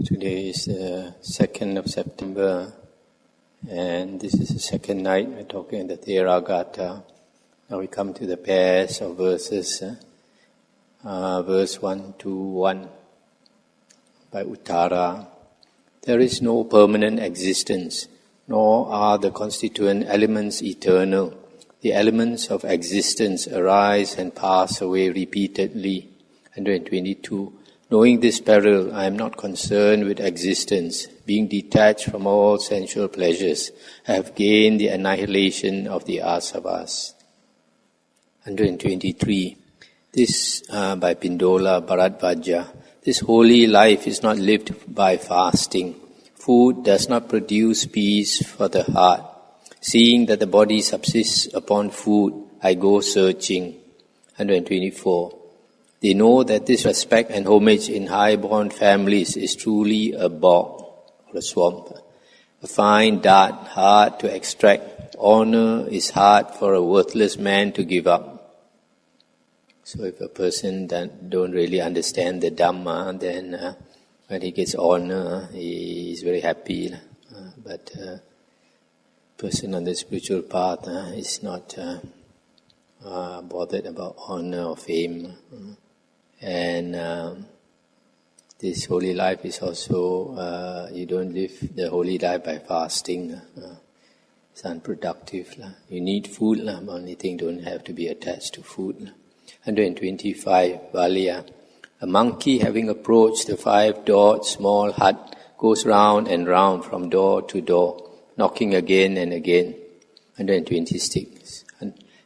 Today is the 2nd of September, and this is the second night we're talking the Theragatha. Now we come to the pairs of verses, verse 1 to 1 by Uttarat. There is no permanent existence, nor are the constituent elements eternal. The elements of existence arise and pass away repeatedly. 122. Knowing this peril, I am not concerned with existence. Being detached from all sensual pleasures, I have gained the annihilation of the asavas. 123. This by Piṇḍo Bharadvaja. This holy life is not lived by fasting. Food does not produce peace for the heart. Seeing that the body subsists upon food, I go searching. 124. They know that this respect and homage in high-born families is truly a bog, or a swamp. A fine dhat, hard to extract. Honor is hard for a worthless man to give up. So if a person don't really understand the Dhamma, then when he gets honor, he is very happy. But a person on the spiritual path is not bothered about honor or fame. And this holy life is also, you don't live the holy life by fasting. It's unproductive. You need food, but only thing don't have to be attached to food. 125, Valli. A monkey having approached the 5-doored small hut goes round and round from door to door, knocking again and again. 126.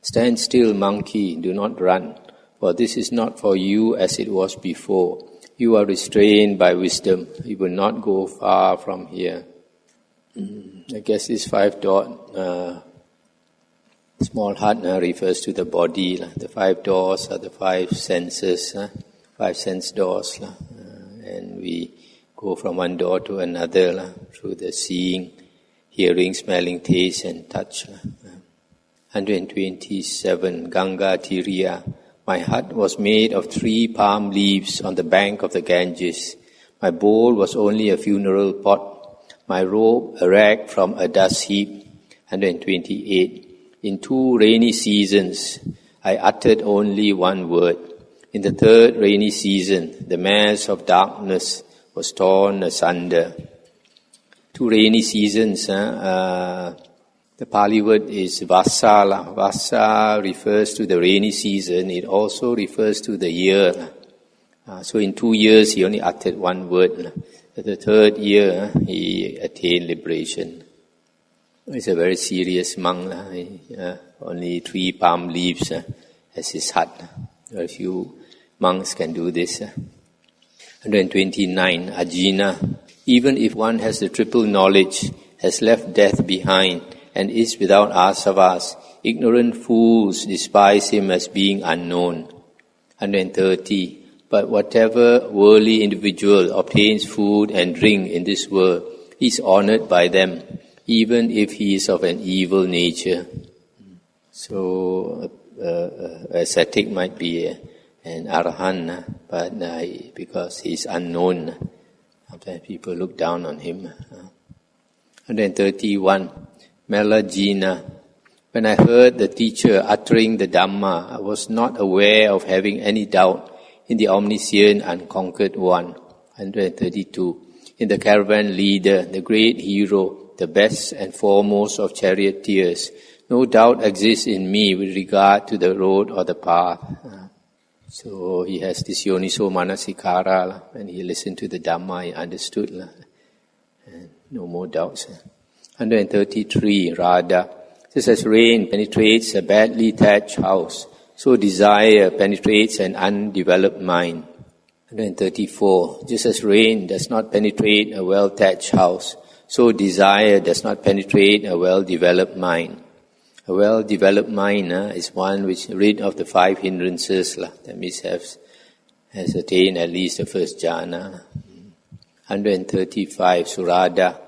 Stand still, monkey, do not run. For this is not for you as it was before. You are restrained by wisdom. You will not go far from here. I guess this 5-doored small hut refers to the body. The 5 doors are the 5 senses, 5 sense doors. And we go from one door to another through the seeing, hearing, smelling, taste and touch. 127, Gaṅgā tīriyat. My hut was made of 3 palm leaves on the bank of the Ganges. My bowl was only a funeral pot. My robe a rag from a dust heap. 128. In 2 rainy seasons, I uttered only one word. In the 3rd rainy season, the mass of darkness was torn asunder. 2 rainy seasons, the Pali word is vasa. Vasa refers to the rainy season. It also refers to the year. So in 2 years, he only uttered one word. At the 3rd year, he attained liberation. He's a very serious monk. Only 3 palm leaves as his hut. Very few monks can do this. 129, Ajinat. Even if one has the triple knowledge, has left death behind, and is without asavas, ignorant fools despise him as being unknown. 130. But whatever worldly individual obtains food and drink in this world, he is honored by them, even if he is of an evil nature. So, ascetic might be an arahant, but because he is unknown, sometimes people look down on him. 131. Meḷajinat. When I heard the teacher uttering the Dhamma, I was not aware of having any doubt in the omniscient, unconquered one. 132. In the caravan leader, the great hero, the best and foremost of charioteers, no doubt exists in me with regard to the road or the path. So he has this yoniso manasikara. When he listened to the Dhamma, he understood. And no more doubts. 133, Rādhat. Just as rain penetrates a badly thatched house, so desire penetrates an undeveloped mind. 134, just as rain does not penetrate a well-thatched house, so desire does not penetrate a well-developed mind. A well-developed mind is one which is rid of the 5 hindrances. That means has attained at least the first jhana. 135, Surā.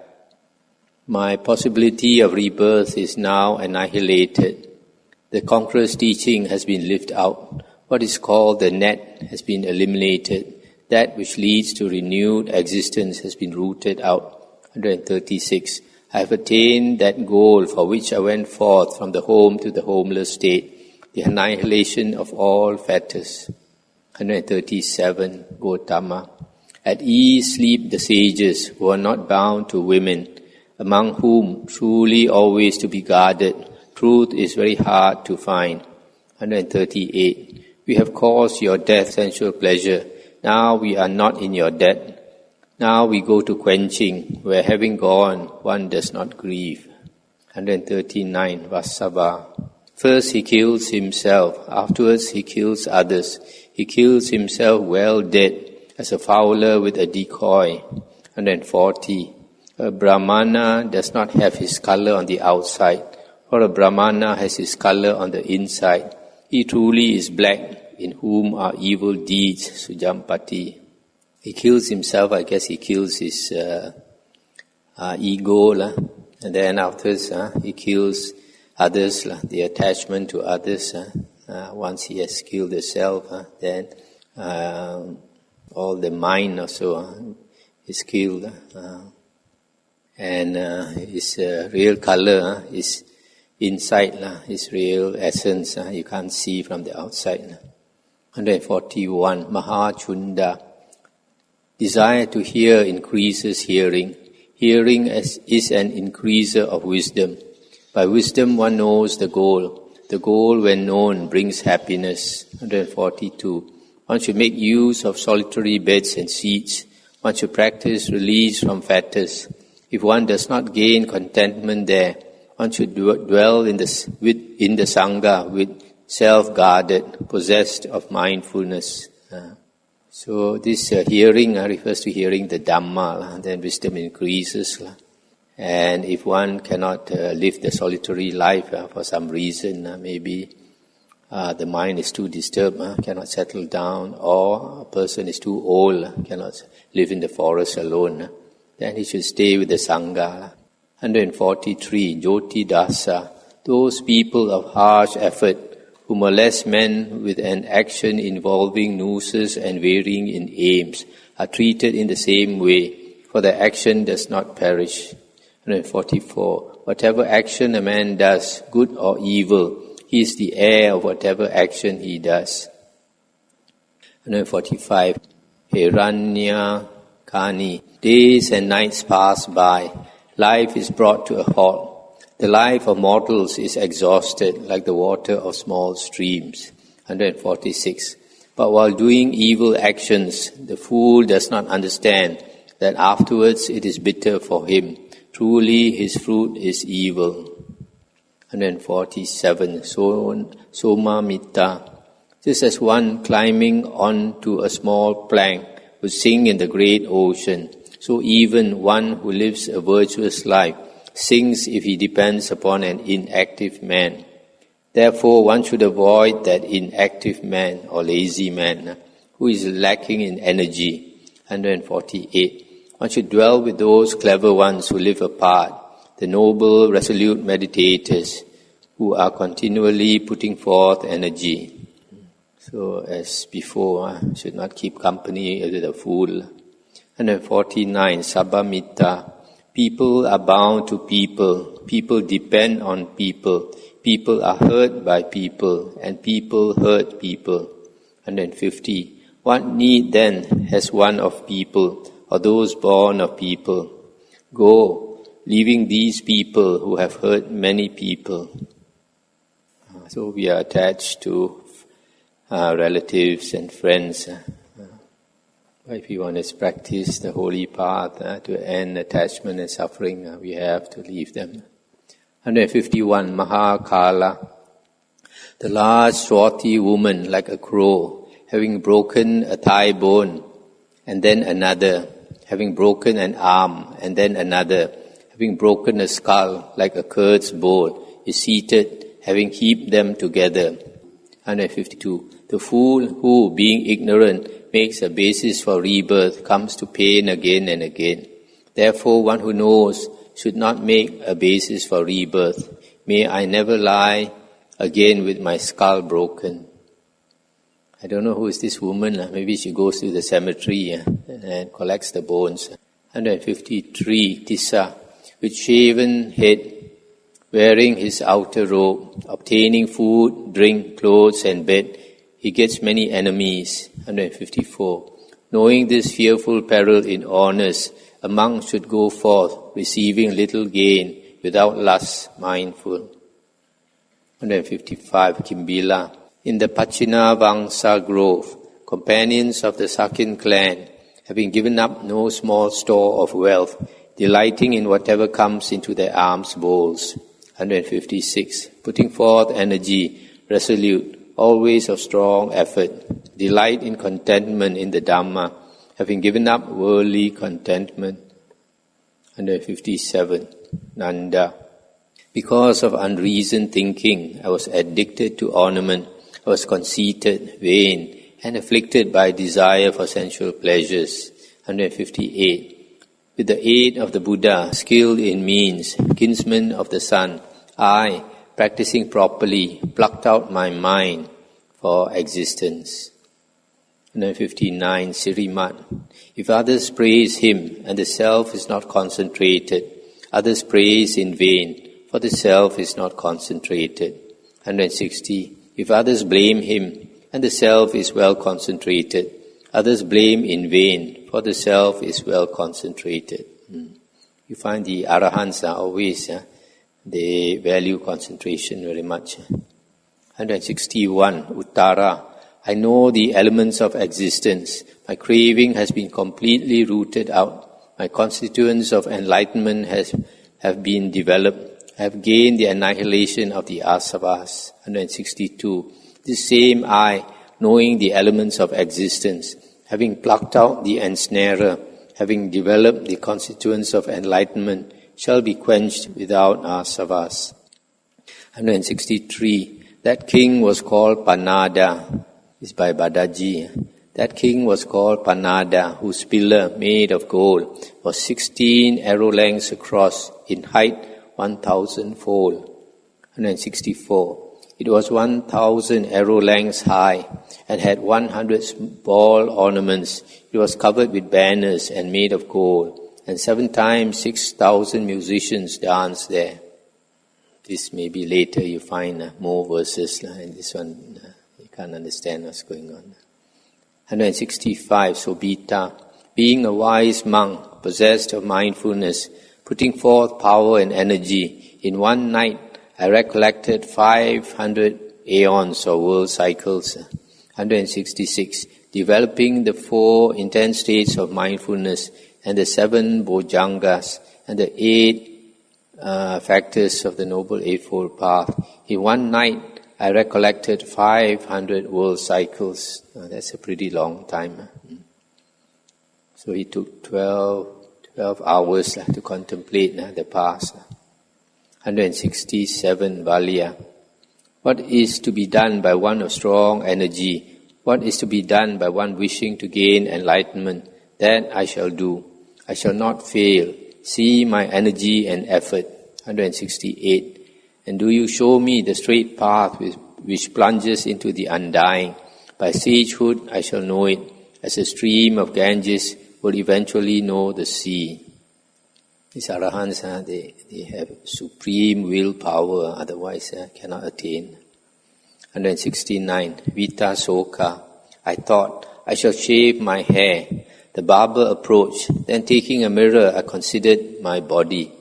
My possibility of rebirth is now annihilated. The conqueror's teaching has been lifted out. What is called the net has been eliminated. That which leads to renewed existence has been rooted out. 136. I have attained that goal for which I went forth from the home to the homeless state, the annihilation of all fetters. 137. Gotamat. At ease sleep the sages who are not bound to women, among whom truly always to be guarded, truth is very hard to find. 138. We have caused your death, sensual pleasure. Now we are not in your debt. Now we go to quenching, where having gone, one does not grieve. 139. Vasabhat. First he kills himself, afterwards he kills others. He kills himself well dead, as a fowler with a decoy. 140. A Brahmana does not have his color on the outside, or a Brahmana has his color on the inside. He truly is black, in whom are evil deeds, Sujampati. He kills himself, I guess he kills his ego, and then afterwards he kills others, the attachment to others. Once he has killed the self, then all the mind also is killed. And his real color is inside, his real essence, you can't see from the outside. 141. Mahā Desire to hear increases hearing. Hearing is an increaser of wisdom. By wisdom one knows the goal. The goal, when known, brings happiness. 142. One should make use of solitary beds and seats. One should practice release from fetters. If one does not gain contentment there, one should dwell in the Sangha with self-guarded, possessed of mindfulness. So this hearing refers to hearing the Dhamma, then wisdom increases. And if one cannot live the solitary life for some reason, maybe the mind is too disturbed, cannot settle down, or a person is too old, cannot live in the forest alone, then he should stay with the Sangha. 143. Jotidāsat. Those people of harsh effort who molest men with an action involving nooses and varying in aims are treated in the same way, for their action does not perish. 144. Whatever action a man does, good or evil, he is the heir of whatever action he does. 145. Herañña kānit. Days and nights pass by. Life is brought to a halt. The life of mortals is exhausted like the water of small streams. 146. But while doing evil actions, the fool does not understand that afterwards it is bitter for him. Truly his fruit is evil. 147. Somamittat. Just as one climbing onto a small plank would sink in the great ocean, so even one who lives a virtuous life sinks if he depends upon an inactive man. Therefore, one should avoid that inactive man or lazy man who is lacking in energy. 148. One should dwell with those clever ones who live apart, the noble, resolute meditators who are continually putting forth energy. So, as before, should not keep company with a fool. 149. Somamittat. People are bound to people. People depend on people. People are hurt by people, and people hurt people. 150. What need then has one of people, or those born of people? Go, leaving these people who have hurt many people. So we are attached to relatives and friends. If we want to practice the holy path to end attachment and suffering, we have to leave them. 151. Mahākāḻat. The large swarthy woman, like a crow, having broken a thigh bone, and then another, having broken an arm, and then another, having broken a skull, like a curt's bone, is seated, having heaped them together. 152. The fool who, being ignorant, makes a basis for rebirth comes to pain again and again. Therefore, one who knows should not make a basis for rebirth. May I never lie again with my skull broken. I don't know who is this woman. Maybe she goes to the cemetery and collects the bones. 153, Tissat, with shaven head, wearing his outer robe, obtaining food, drink, clothes and bed, he gets many enemies. 154, knowing this fearful peril in honors, a monk should go forth, receiving little gain, without lust, mindful. 155, Kimbila, in the Pachina Vangsa grove, companions of the Sakin clan, having given up no small store of wealth, delighting in whatever comes into their alms bowls. 156, putting forth energy, resolute, always of strong effort, delight in contentment in the Dhamma, having given up worldly contentment. 157, Nanda, because of unreasoned thinking, I was addicted to ornament, I was conceited, vain, and afflicted by desire for sensual pleasures. 158, with the aid of the Buddha, skilled in means, kinsman of the sun, I, practicing properly, plucked out my mind for existence. 159, Sirimat, if others praise him and the self is not concentrated, others praise in vain, for the self is not concentrated. 160, if others blame him and the self is well concentrated, others blame in vain, for the self is well concentrated. You find the Arahants are always, they value concentration very much. 161, Uttarat, I know the elements of existence. My craving has been completely rooted out. My constituents of enlightenment have been developed. I have gained the annihilation of the asavas. 162, this same I, knowing the elements of existence, having plucked out the ensnarer, having developed the constituents of enlightenment, shall be quenched without asavas. 163, that king was called Panada. It's by Bhaddaji. That king was called Panada, whose pillar, made of gold, was 16 arrow lengths across, in height 1,000-fold. 164. It was 1,000 arrow lengths high, and had 100 small ornaments. It was covered with banners and made of gold, and 7 times 6,000 musicians danced there. This maybe later you find more verses, and this one you can't understand what's going on. 165, Sobhi, being a wise monk, possessed of mindfulness, putting forth power and energy, in one night I recollected 500 aeons or world cycles. 166, developing the 4 intense states of mindfulness and the 7 bojjhangas and the 8 factors of the Noble Eightfold Path. In one night I recollected 500 world cycles. That's a pretty long time. So he took 12 hours to contemplate the past. 167, Valli. What is to be done by one of strong energy? What is to be done by one wishing to gain enlightenment? That I shall do. I shall not fail. See my energy and effort. 168. And do you show me the straight path which plunges into the undying? By sagehood I shall know it, as a stream of Ganges will eventually know the sea. These Arahants, they have supreme willpower, otherwise cannot attain. 169, Vita Soka. I thought, I shall shave my hair. The barber approached. Then taking a mirror, I considered my body.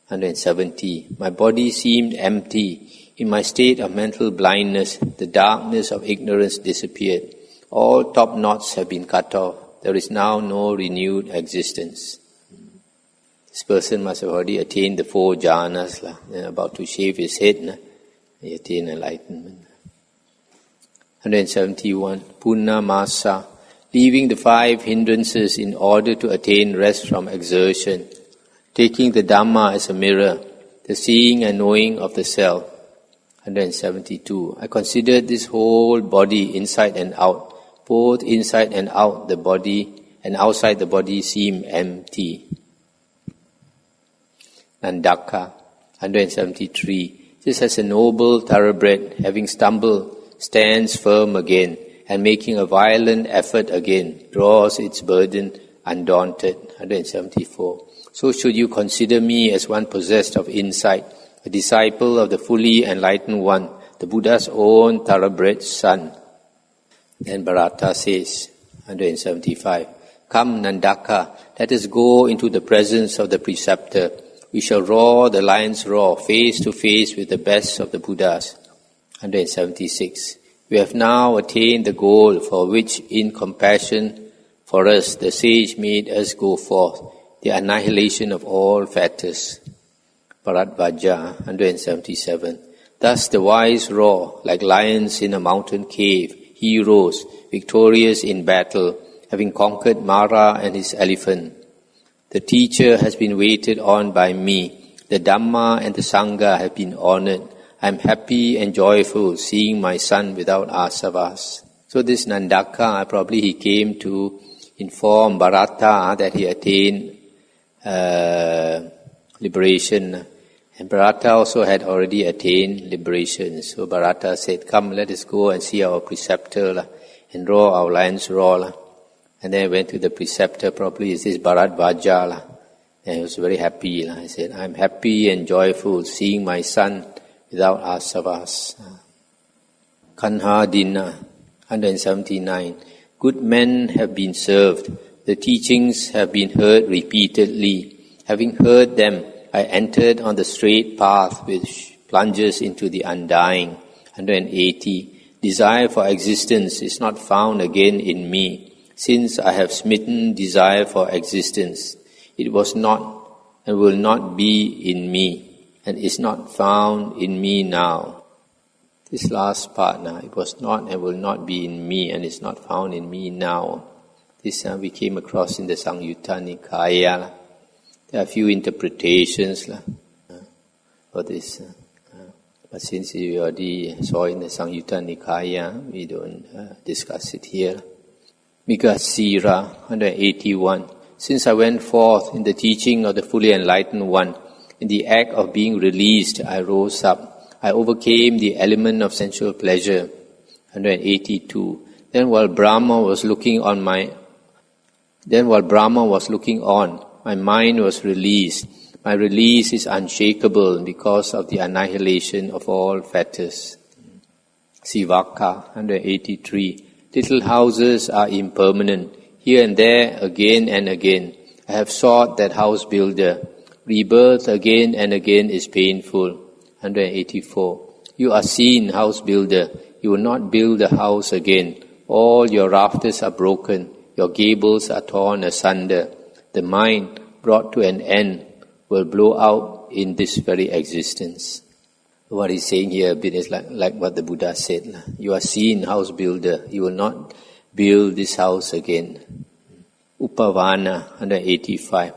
170, my body seemed empty. In my state of mental blindness, the darkness of ignorance disappeared. All top knots have been cut off. There is now no renewed existence. This person must have already attained the 4 jhanas, about to shave his head, he attained enlightenment. 171, Punna Masa, leaving the 5 hindrances in order to attain rest from exertion, taking the Dhamma as a mirror, the seeing and knowing of the self. 172, I considered this whole body inside and out, both inside and out the body and outside the body seem empty. Nandaka, 173, just as a noble thoroughbred, having stumbled, stands firm again, and making a violent effort again, draws its burden undaunted. 174. So should you consider me as one possessed of insight, a disciple of the fully enlightened one, the Buddha's own thoroughbred son. Then Bharata says, 175, Come, Nandaka, let us go into the presence of the preceptor. We shall roar the lion's roar, face to face with the best of the Buddhas. 176. We have now attained the goal for which, in compassion for us, the sage made us go forth, the annihilation of all fetters. Bharadvaja, 177. Thus the wise roar, like lions in a mountain cave, heroes, victorious in battle, having conquered Mara and his elephant. The teacher has been waited on by me. The Dhamma and the Sangha have been honored. I am happy and joyful seeing my son without asavas. So this Nandaka, probably he came to inform Bharata that he attained liberation. And Bharata also had already attained liberation. So Bharata said, come, let us go and see our preceptor and roar our lion's roar. And then I went to the preceptor, probably it says Bharadvaja. And he was very happy. He said, I am happy and joyful seeing my son without asavas. Kanha Dina, 179. Good men have been served. The teachings have been heard repeatedly. Having heard them, I entered on the straight path which plunges into the undying. 180. Desire for existence is not found again in me. Since I have smitten desire for existence, it was not and will not be in me, and is not found in me now. This last part now, it was not and will not be in me, and is not found in me now. This we came across in the Samyutta Nikaya. There are a few interpretations for this. But since we already saw in the Samyutta Nikaya, we don't discuss it here. Migasira, 181. Since I went forth in the teaching of the fully enlightened one, in the act of being released, I rose up. I overcame the element of sensual pleasure. 182. Then while Brahma was looking on, my mind was released. My release is unshakable because of the annihilation of all fetters. Sivaka, 183. Little houses are impermanent. Here and there, again and again. I have sought that house builder. Rebirth again and again is painful. 184. You are seen, house builder. You will not build a house again. All your rafters are broken. Your gables are torn asunder. The mind, brought to an end, will blow out in this very existence. What he's saying here a bit is like what the Buddha said. You are seen, house builder. You will not build this house again. Upavana, 185.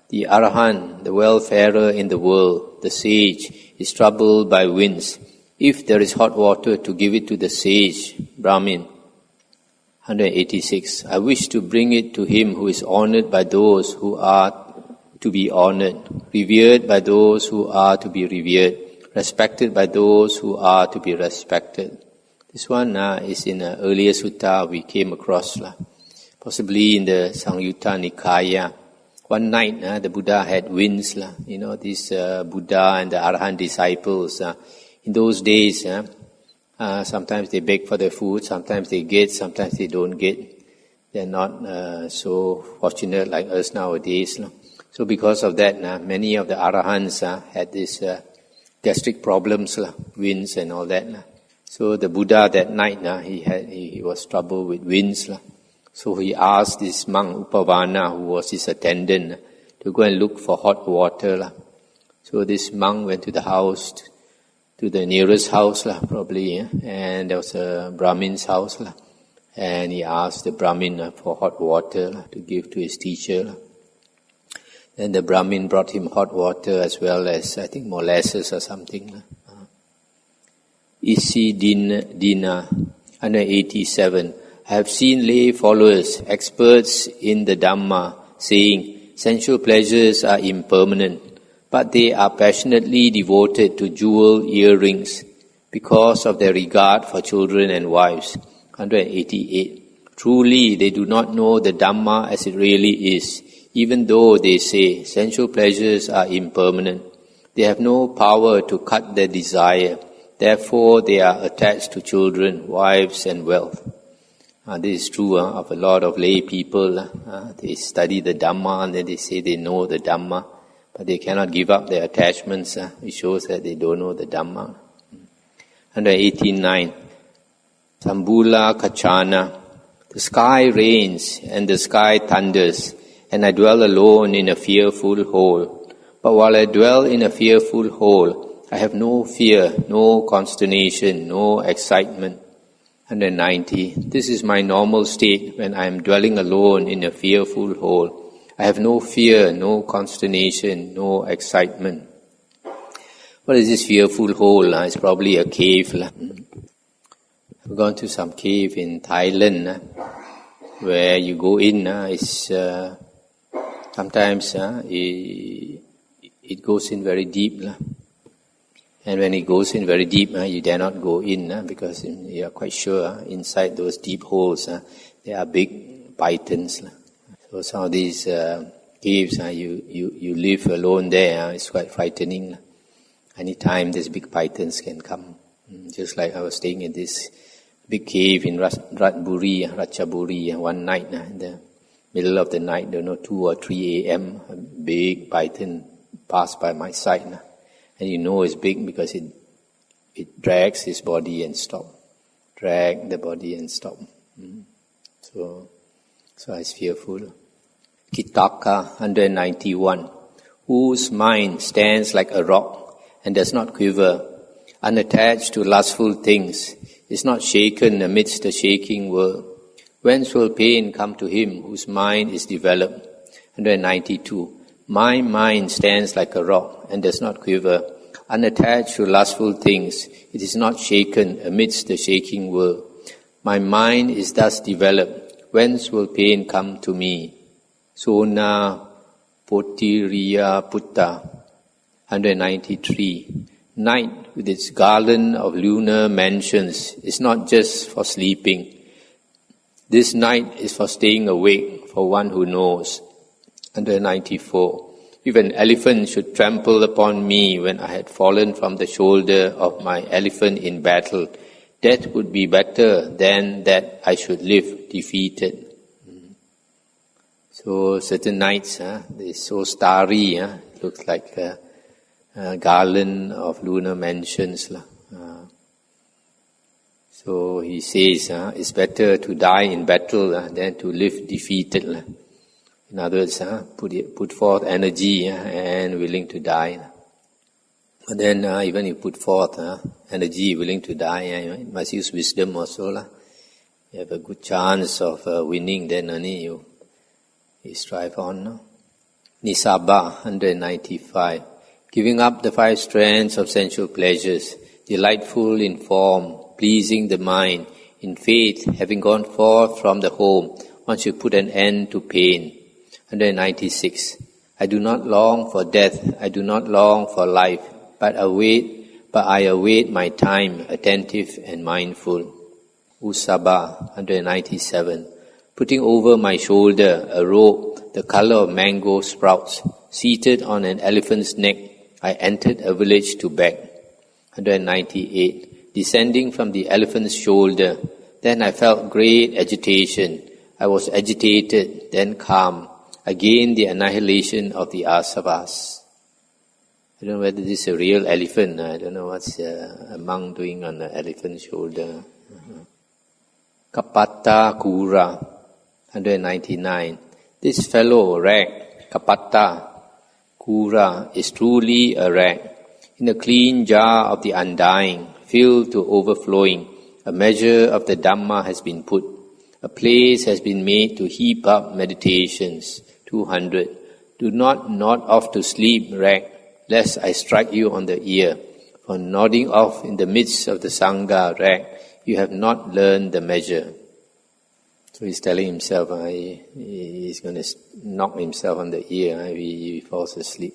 The Arahant, the welfarer in the world, the sage, is troubled by winds. If there is hot water, to give it to the sage, Brahmin. 186. I wish to bring it to him who is honored by those who are to be honored, revered by those who are to be revered, respected by those who are to be respected. This one is in an earlier sutta we came across, possibly in the Samyutta Nikaya. One night, the Buddha had winds. These Buddha and the Arahant disciples. In those days, sometimes they beg for their food, sometimes they get, sometimes they don't get. They're not so fortunate like us nowadays. So because of that, many of the Arahants had this gastric problems, winds and all that. So the Buddha that night, he was troubled with winds. So he asked this monk Upavana, who was his attendant, to go and look for hot water. So this monk went to the house, to the nearest house, probably, and there was a Brahmin's house. And he asked the Brahmin for hot water to give to his teacher. Then the Brahmin brought him hot water as well as, I think, molasses or something. Isi Dina, 187. I have seen lay followers, experts in the Dhamma, saying, sensual pleasures are impermanent, but they are passionately devoted to jewel earrings because of their regard for children and wives. 188. Truly, they do not know the Dhamma as it really is, even though they say sensual pleasures are impermanent. They have no power to cut their desire. Therefore, they are attached to children, wives, and wealth. This is true of a lot of lay people. They study the Dhamma and then they say they know the Dhamma, but they cannot give up their attachments. It shows that they don't know the Dhamma. 189. Sambula Kachana. The sky rains and the sky thunders, and I dwell alone in a fearful hole. But while I dwell in a fearful hole, I have no fear, no consternation, no excitement. 190. This is my normal state when I am dwelling alone in a fearful hole. I have no fear, no consternation, no excitement. What is this fearful hole? It's probably a cave. I've gone to some cave in Thailand where you go in. Sometimes it goes in very deep. And when it goes in very deep, you dare not go in because you are quite sure inside those deep holes there are big pythons. So some of these caves, you live alone there, it's quite frightening. Anytime these big pythons can come. Just like I was staying in this big cave in Ratchaburi one night. In the middle of the night, 2 or 3 a.m., a big python passed by my side. And you know it's big because it drags his body and stop. Drag the body and stop. So I was fearful. Kitaka 191. Whose mind stands like a rock and does not quiver, unattached to lustful things, is not shaken amidst the shaking world. Whence will pain come to him whose mind is developed? 192. My mind stands like a rock and does not quiver, unattached to lustful things. It is not shaken amidst the shaking world. My mind is thus developed. Whence will pain come to me? Sona Potiriya Putta. 193. Night with its garland of lunar mansions is not just for sleeping. This night is for staying awake for one who knows. 194. If an elephant should trample upon me when I had fallen from the shoulder of my elephant in battle, death would be better than that I should live defeated. So certain nights, they're so starry, it looks like a garland of lunar mansions. So he says, it's better to die in battle than to live defeated. In other words, put forth energy and willing to die. But then even you put forth energy, willing to die, you must use wisdom also. You have a good chance of winning, then only you strive on. Nisabha 195. Giving up the 5 strands of sensual pleasures, delightful in form, pleasing the mind, in faith, having gone forth from the home, one should put an end to pain. 196. I do not long for death, I do not long for life, but I await my time, attentive and mindful. Usabha 197. Putting over my shoulder a robe, the color of mango sprouts, seated on an elephant's neck, I entered a village to beg. 198. Descending from the elephant's shoulder, then I felt great agitation. I was agitated, then calm. Again the annihilation of the asavas. I don't know whether this is a real elephant. I don't know what's a monk doing on the elephant's shoulder. Kapatta Kura 199. This fellow rag, Kapatta Kura, is truly a rag. In a clean jar of the undying, filled to overflowing, a measure of the Dhamma has been put. A place has been made to heap up meditations. 200. Do not nod off to sleep, rag, lest I strike you on the ear. For nodding off in the midst of the Sangha, rag, you have not learned the measure. So he's telling himself he's going to knock himself on the ear if he falls asleep.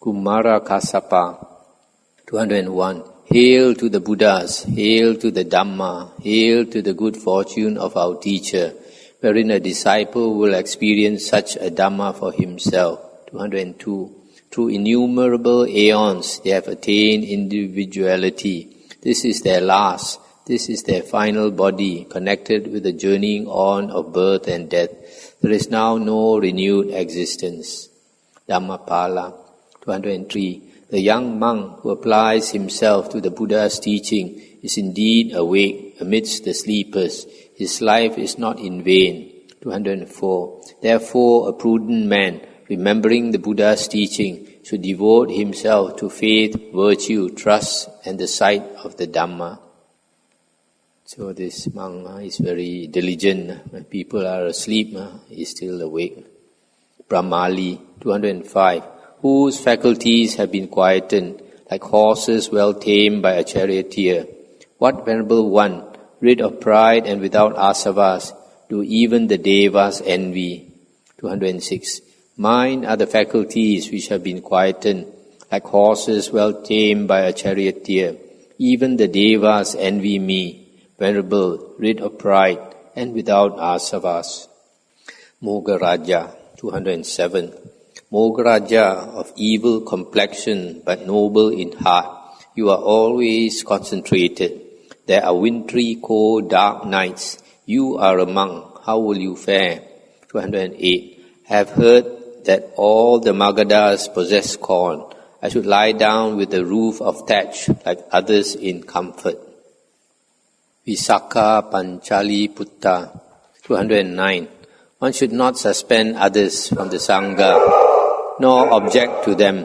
Kumara Kasapa 201. Hail to the Buddhas, hail to the Dhamma, hail to the good fortune of our teacher, wherein a disciple will experience such a Dhamma for himself. 202. Through innumerable aeons they have attained individuality. This is their last, this is their final body, connected with the journeying on of birth and death. There is now no renewed existence. Dhammapala. 203. The young monk who applies himself to the Buddha's teaching is indeed awake amidst the sleepers. His life is not in vain. 204. Therefore, a prudent man, remembering the Buddha's teaching, should devote himself to faith, virtue, trust, and the sight of the Dhamma. So this monk is very diligent. When people are asleep, he is still awake. Brahmali. 205. Whose faculties have been quietened, like horses well tamed by a charioteer. What venerable one, rid of pride and without asavas, do even the devas envy. 206. Mine are the faculties which have been quietened, like horses well tamed by a charioteer. Even the devas envy me, venerable, rid of pride and without asavas. Mogaraja. 207. Mogaraja, of evil complexion but noble in heart, you are always concentrated. There are wintry, cold, dark nights. You are a monk. How will you fare? 208. I have heard that all the Magadhas possess corn. I should lie down with a roof of thatch like others in comfort. Visakha Panchali Putta. 209. One should not suspend others from the Sangha, nor object to them.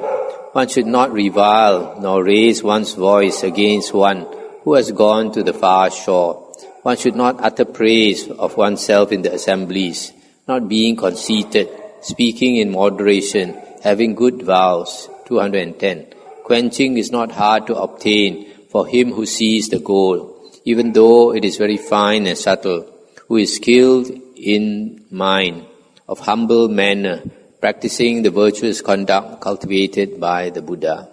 One should not revile, nor raise one's voice against one who has gone to the far shore. One should not utter praise of oneself in the assemblies, not being conceited, speaking in moderation, having good vows. 210. Quenching is not hard to obtain for him who sees the goal, even though it is very fine and subtle, who is skilled in mind, of humble manner, practicing the virtuous conduct cultivated by the Buddha.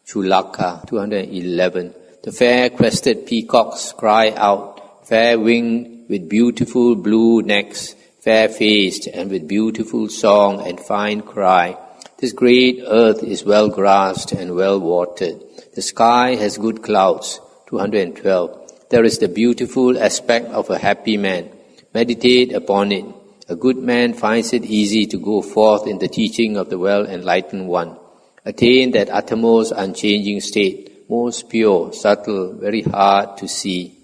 Chulaka. 211. The fair-crested peacocks cry out, fair-winged with beautiful blue necks, fair-faced and with beautiful song and fine cry. This great earth is well grassed and well watered. The sky has good clouds. 212. There is the beautiful aspect of a happy man. Meditate upon it. A good man finds it easy to go forth in the teaching of the well-enlightened one. Attain that uttermost unchanging state, most pure, subtle, very hard to see.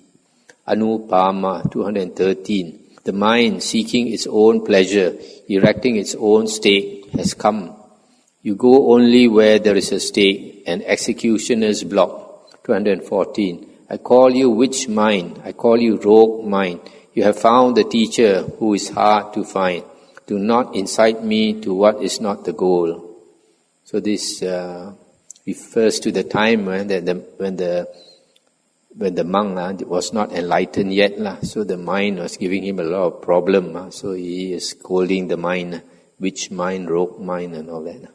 Anupama. 213. The mind, seeking its own pleasure, erecting its own stake, has come. You go only where there is a stake, an executioner's block. 214. I call you witch mind, I call you rogue mind. You have found the teacher who is hard to find. Do not incite me to what is not the goal. So this refers to the time when the monk was not enlightened yet. So the mind was giving him a lot of problem. So he is scolding the mind, witch mind, rogue mind and all that.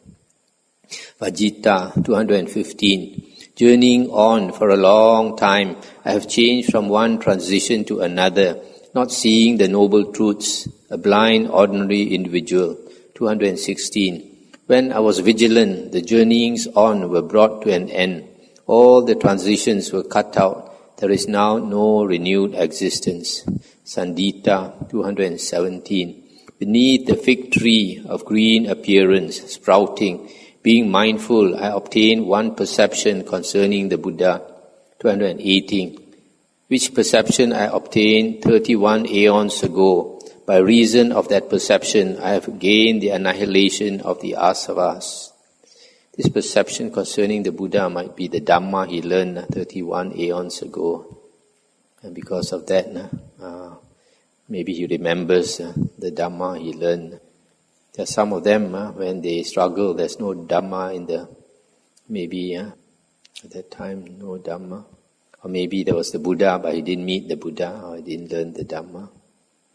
Vājita. 215. Journeying on for a long time, I have changed from one transition to another, not seeing the noble truths, a blind, ordinary individual. 216. When I was vigilant, the journeyings on were brought to an end. All the transitions were cut out. There is now no renewed existence. Sandita. 217. Beneath the fig tree of green appearance, sprouting, being mindful, I obtained one perception concerning the Buddha. 218. Which perception I obtained 31 aeons ago. By reason of that perception, I have gained the annihilation of the asavas. This perception concerning the Buddha might be the Dhamma he learned 31 aeons ago. And because of that, maybe he remembers the Dhamma he learned. There are some of them, when they struggle, there's no Dhamma in the, maybe at that time, no Dhamma. Or maybe there was the Buddha, but he didn't meet the Buddha, or he didn't learn the Dhamma.